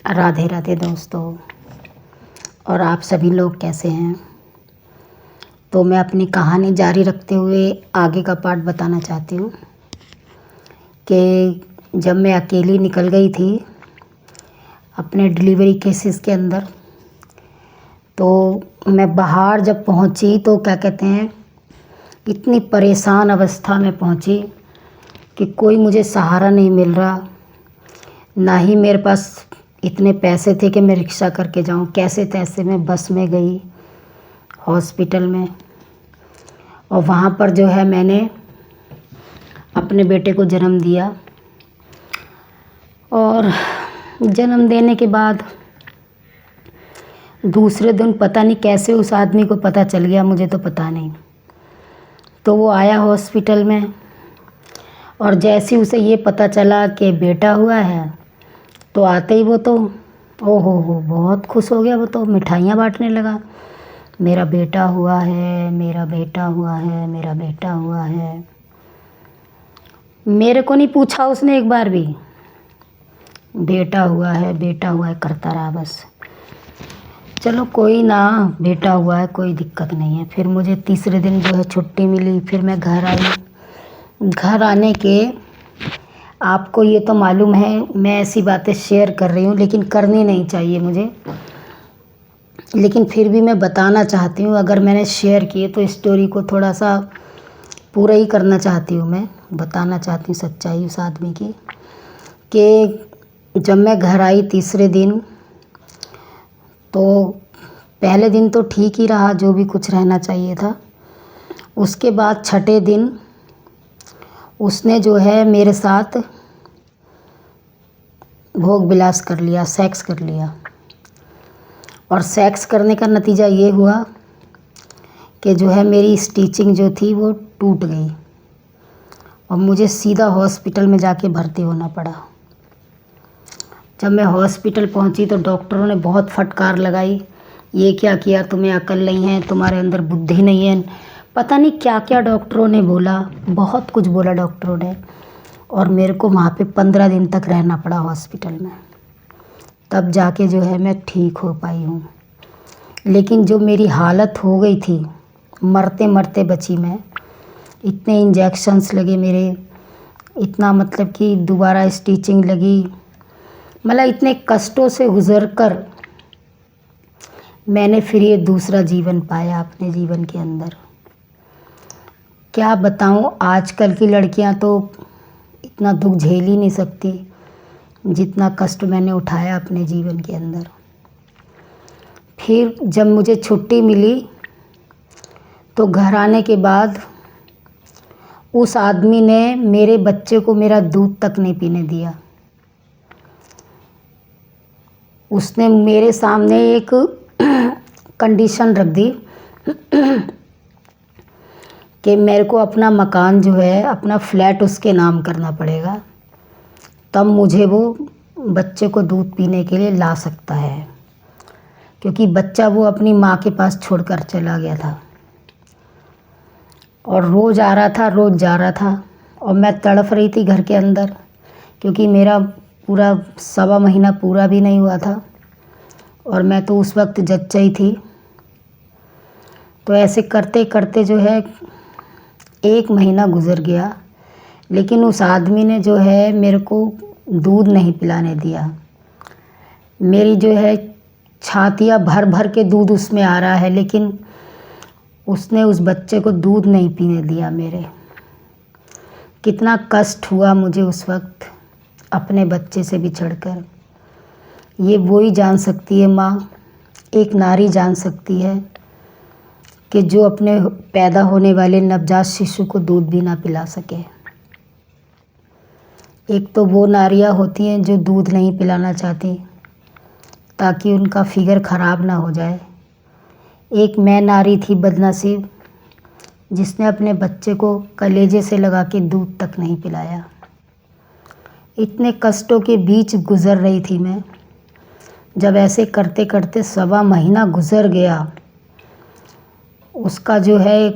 राधे राधे दोस्तों। और आप सभी लोग कैसे हैं? तो मैं अपनी कहानी जारी रखते हुए आगे का पार्ट बताना चाहती हूँ कि जब मैं अकेली निकल गई थी अपने डिलीवरी केसेस के अंदर, तो मैं बाहर जब पहुँची तो क्या कहते हैं, इतनी परेशान अवस्था में पहुँची कि कोई मुझे सहारा नहीं मिल रहा, ना ही मेरे पास इतने पैसे थे कि मैं रिक्शा करके जाऊं। कैसे तैसे मैं बस में गई हॉस्पिटल में, और वहाँ पर जो है मैंने अपने बेटे को जन्म दिया। और जन्म देने के बाद दूसरे दिन पता नहीं कैसे उस आदमी को पता चल गया, मुझे तो पता नहीं। तो वो आया हॉस्पिटल में, और जैसे उसे ये पता चला कि बेटा हुआ है, तो आते ही वो तो हो बहुत खुश हो गया। वो तो मिठाइयाँ बांटने लगा, मेरा बेटा हुआ है, मेरा बेटा हुआ है, मेरा बेटा हुआ है। मेरे को नहीं पूछा उसने एक बार भी, बेटा हुआ है बेटा हुआ है करता रहा बस। चलो कोई ना, बेटा हुआ है, कोई दिक्कत नहीं है। फिर मुझे तीसरे दिन जो है छुट्टी मिली, फिर मैं घर आई। घर आने के, आपको ये तो मालूम है मैं ऐसी बातें शेयर कर रही हूँ लेकिन करनी नहीं चाहिए मुझे, लेकिन फिर भी मैं बताना चाहती हूँ। अगर मैंने शेयर किए तो स्टोरी को थोड़ा सा पूरा ही करना चाहती हूँ, मैं बताना चाहती हूँ सच्चाई उस आदमी की। कि जब मैं घर आई तीसरे दिन, तो पहले दिन तो ठीक ही रहा, जो भी कुछ रहना चाहिए था। उसके बाद छठे दिन उसने जो है मेरे साथ भोग विलास कर लिया, सेक्स कर लिया। और सेक्स करने का नतीजा ये हुआ कि जो है मेरी स्टिचिंग जो थी वो टूट गई, और मुझे सीधा हॉस्पिटल में जाके भर्ती होना पड़ा। जब मैं हॉस्पिटल पहुंची तो डॉक्टरों ने बहुत फटकार लगाई, ये क्या किया, तुम्हें अकल नहीं है, तुम्हारे अंदर बुद्धि नहीं है, पता नहीं क्या क्या डॉक्टरों ने बोला, बहुत कुछ बोला डॉक्टरों ने। और मेरे को वहाँ पे 15 दिन तक रहना पड़ा हॉस्पिटल में, तब जाके जो है मैं ठीक हो पाई हूँ। लेकिन जो मेरी हालत हो गई थी, मरते मरते बची मैं। इतने इंजेक्शन्स लगे मेरे, इतना मतलब कि दोबारा स्टिचिंग लगी, मतलब इतने कष्टों से गुज़र कर मैंने फिर ये दूसरा जीवन पाया अपने जीवन के अंदर। क्या बताऊँ, आजकल की लड़कियां तो इतना दुख झेल ही नहीं सकती जितना कष्ट मैंने उठाया अपने जीवन के अंदर। फिर जब मुझे छुट्टी मिली तो घर आने के बाद उस आदमी ने मेरे बच्चे को मेरा दूध तक नहीं पीने दिया। उसने मेरे सामने एक कंडीशन रख दी कि मेरे को अपना मकान जो है, अपना फ्लैट उसके नाम करना पड़ेगा, तब मुझे वो बच्चे को दूध पीने के लिए ला सकता है। क्योंकि बच्चा वो अपनी माँ के पास छोड़कर चला गया था, और रोज़ आ रहा था, रोज़ जा रहा था। और मैं तड़फ रही थी घर के अंदर, क्योंकि मेरा पूरा 1.25 महीना पूरा भी नहीं हुआ था, और मैं तो उस वक्त जच्चा ही थी। तो ऐसे करते करते जो है 1 महीना गुज़र गया, लेकिन उस आदमी ने जो है मेरे को दूध नहीं पिलाने दिया। मेरी जो है छातियाँ भर भर के दूध उसमें आ रहा है, लेकिन उसने उस बच्चे को दूध नहीं पीने दिया मेरे। कितना कष्ट हुआ मुझे उस वक्त अपने बच्चे से बिछड़कर। ये वही जान सकती है माँ, एक नारी जान सकती है कि जो अपने पैदा होने वाले नवजात शिशु को दूध भी ना पिला सके। एक तो वो नारियाँ होती हैं जो दूध नहीं पिलाना चाहती ताकि उनका फिगर ख़राब ना हो जाए। एक मैं नारी थी बदनसीब, जिसने अपने बच्चे को कलेजे से लगा के दूध तक नहीं पिलाया। इतने कष्टों के बीच गुज़र रही थी मैं। जब ऐसे करते करते 1.25 महीना गुज़र गया, उसका जो है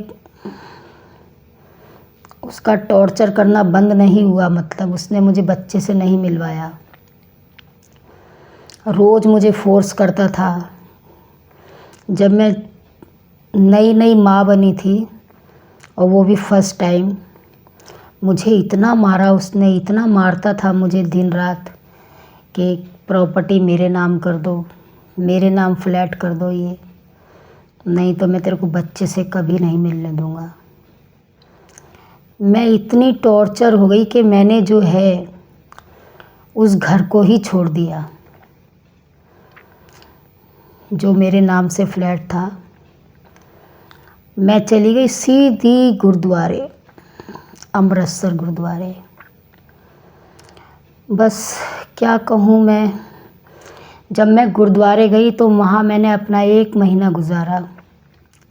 उसका टॉर्चर करना बंद नहीं हुआ, मतलब उसने मुझे बच्चे से नहीं मिलवाया। रोज़ मुझे फोर्स करता था। जब मैं नई नई माँ बनी थी और वो भी फर्स्ट टाइम, मुझे इतना मारा उसने, इतना मारता था मुझे दिन रात कि प्रॉपर्टी मेरे नाम कर दो, मेरे नाम फ्लैट कर दो, ये नहीं तो मैं तेरे को बच्चे से कभी नहीं मिलने दूँगा। मैं इतनी टॉर्चर हो गई कि मैंने जो है उस घर को ही छोड़ दिया जो मेरे नाम से फ्लैट था। मैं चली गई सीधी गुरुद्वारे, अमृतसर गुरुद्वारे। बस क्या कहूँ मैं, जब मैं गुरुद्वारे गई तो वहाँ मैंने अपना 1 महीना गुजारा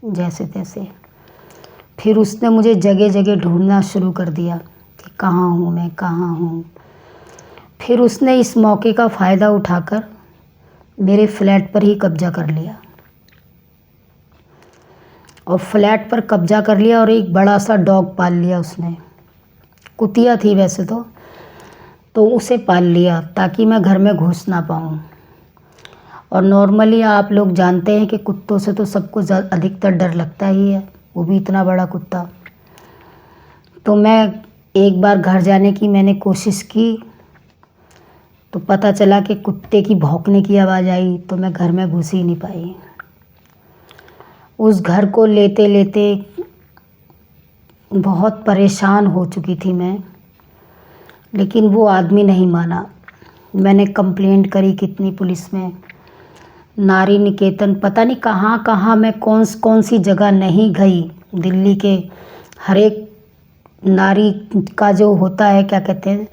जैसे तैसे। फिर उसने मुझे जगह जगह ढूंढना शुरू कर दिया कि कहाँ हूँ मैं, कहाँ हूँ। फिर उसने इस मौके का फ़ायदा उठाकर मेरे फ्लैट पर ही कब्जा कर लिया, और फ्लैट पर कब्जा कर लिया और एक बड़ा सा डॉग पाल लिया उसने। कुतिया थी वैसे तो उसे पाल लिया ताकि मैं घर में घुस ना पाऊँ। और नॉर्मली आप लोग जानते हैं कि कुत्तों से तो सबको अधिकतर डर लगता ही है, वो भी इतना बड़ा कुत्ता। तो मैं एक बार घर जाने की मैंने कोशिश की तो पता चला कि कुत्ते की भौंकने की आवाज़ आई, तो मैं घर में घुस ही नहीं पाई। उस घर को लेते लेते बहुत परेशान हो चुकी थी मैं, लेकिन वो आदमी नहीं माना। मैंने कंप्लेंट करी कितनी पुलिस में, नारी निकेतन, पता नहीं कहाँ कहाँ मैं कौन सी जगह नहीं गई। दिल्ली के हर एक नारी का जो होता है, क्या कहते हैं,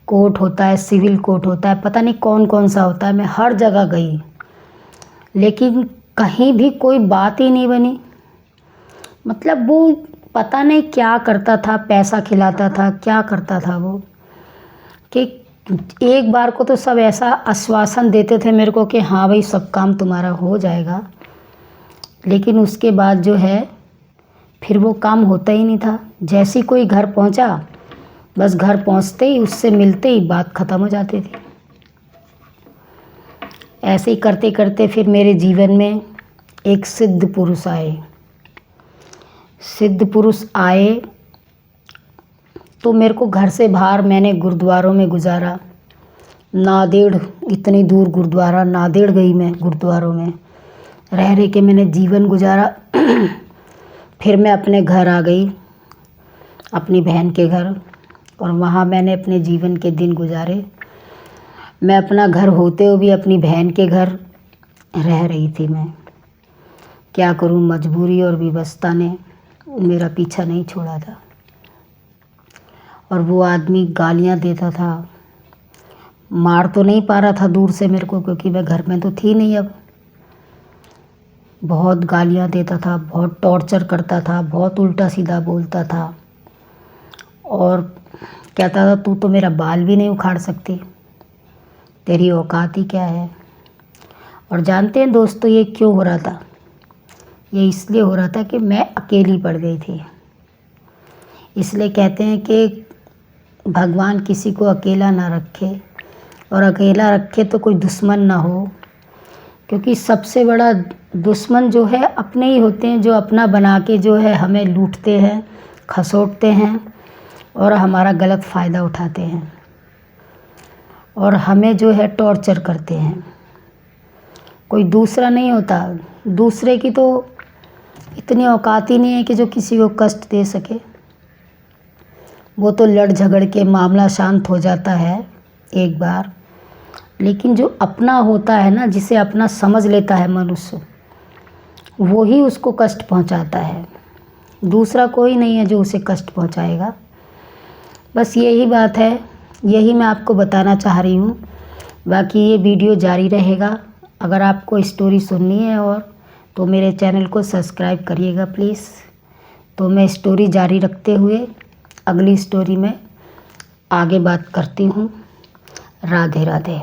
कोर्ट होता है, सिविल कोर्ट होता है, पता नहीं कौन सा होता है, मैं हर जगह गई, लेकिन कहीं भी कोई बात ही नहीं बनी। मतलब वो पता नहीं क्या करता था, पैसा खिलाता था, क्या करता था वो, कि एक बार को तो सब ऐसा आश्वासन देते थे मेरे को कि हाँ भाई सब काम तुम्हारा हो जाएगा, लेकिन उसके बाद जो है फिर वो काम होता ही नहीं था। जैसे कोई घर पहुंचा, बस घर पहुंचते ही उससे मिलते ही बात ख़त्म हो जाती थी। ऐसे ही करते करते फिर मेरे जीवन में एक सिद्ध पुरुष आए। सिद्ध पुरुष आए तो मेरे को घर से बाहर मैंने गुरुद्वारों में गुजारा। नांदेड़, इतनी दूर गुरुद्वारा, नांदेड़ गई मैं, गुरुद्वारों में रह के मैंने जीवन गुजारा। फिर मैं अपने घर आ गई, अपनी बहन के घर, और वहाँ मैंने अपने जीवन के दिन गुजारे। मैं अपना घर होते हुए भी अपनी बहन के घर रह रही थी मैं। क्या करूँ, मजबूरी और विवशता ने मेरा पीछा नहीं छोड़ा था। और वो आदमी गालियाँ देता था, मार तो नहीं पा रहा था दूर से मेरे को, क्योंकि मैं घर में तो थी नहीं अब। बहुत गालियाँ देता था, बहुत टॉर्चर करता था, बहुत उल्टा सीधा बोलता था, और कहता था तू तो मेरा बाल भी नहीं उखाड़ सकती, तेरी औकात ही क्या है। और जानते हैं दोस्तों ये क्यों हो रहा था? ये इसलिए हो रहा था कि मैं अकेली पड़ गई थी। इसलिए कहते हैं कि भगवान किसी को अकेला ना रखे, और अकेला रखे तो कोई दुश्मन ना हो, क्योंकि सबसे बड़ा दुश्मन जो है अपने ही होते हैं, जो अपना बना के जो है हमें लूटते हैं, खसोटते हैं और हमारा गलत फ़ायदा उठाते हैं, और हमें जो है टॉर्चर करते हैं। कोई दूसरा नहीं होता, दूसरे की तो इतनी औकात ही नहीं है कि जो किसी को कष्ट दे सके। वो तो लड़ झगड़ के मामला शांत हो जाता है एक बार, लेकिन जो अपना होता है ना, जिसे अपना समझ लेता है मनुष्य, वो ही उसको कष्ट पहुंचाता है। दूसरा कोई नहीं है जो उसे कष्ट पहुंचाएगा। बस यही बात है, यही मैं आपको बताना चाह रही हूँ। बाकी ये वीडियो जारी रहेगा। अगर आपको स्टोरी सुननी है और तो मेरे चैनल को सब्सक्राइब करिएगा प्लीज़। तो मैं स्टोरी जारी रखते हुए अगली स्टोरी में आगे बात करती हूँ। राधे राधे।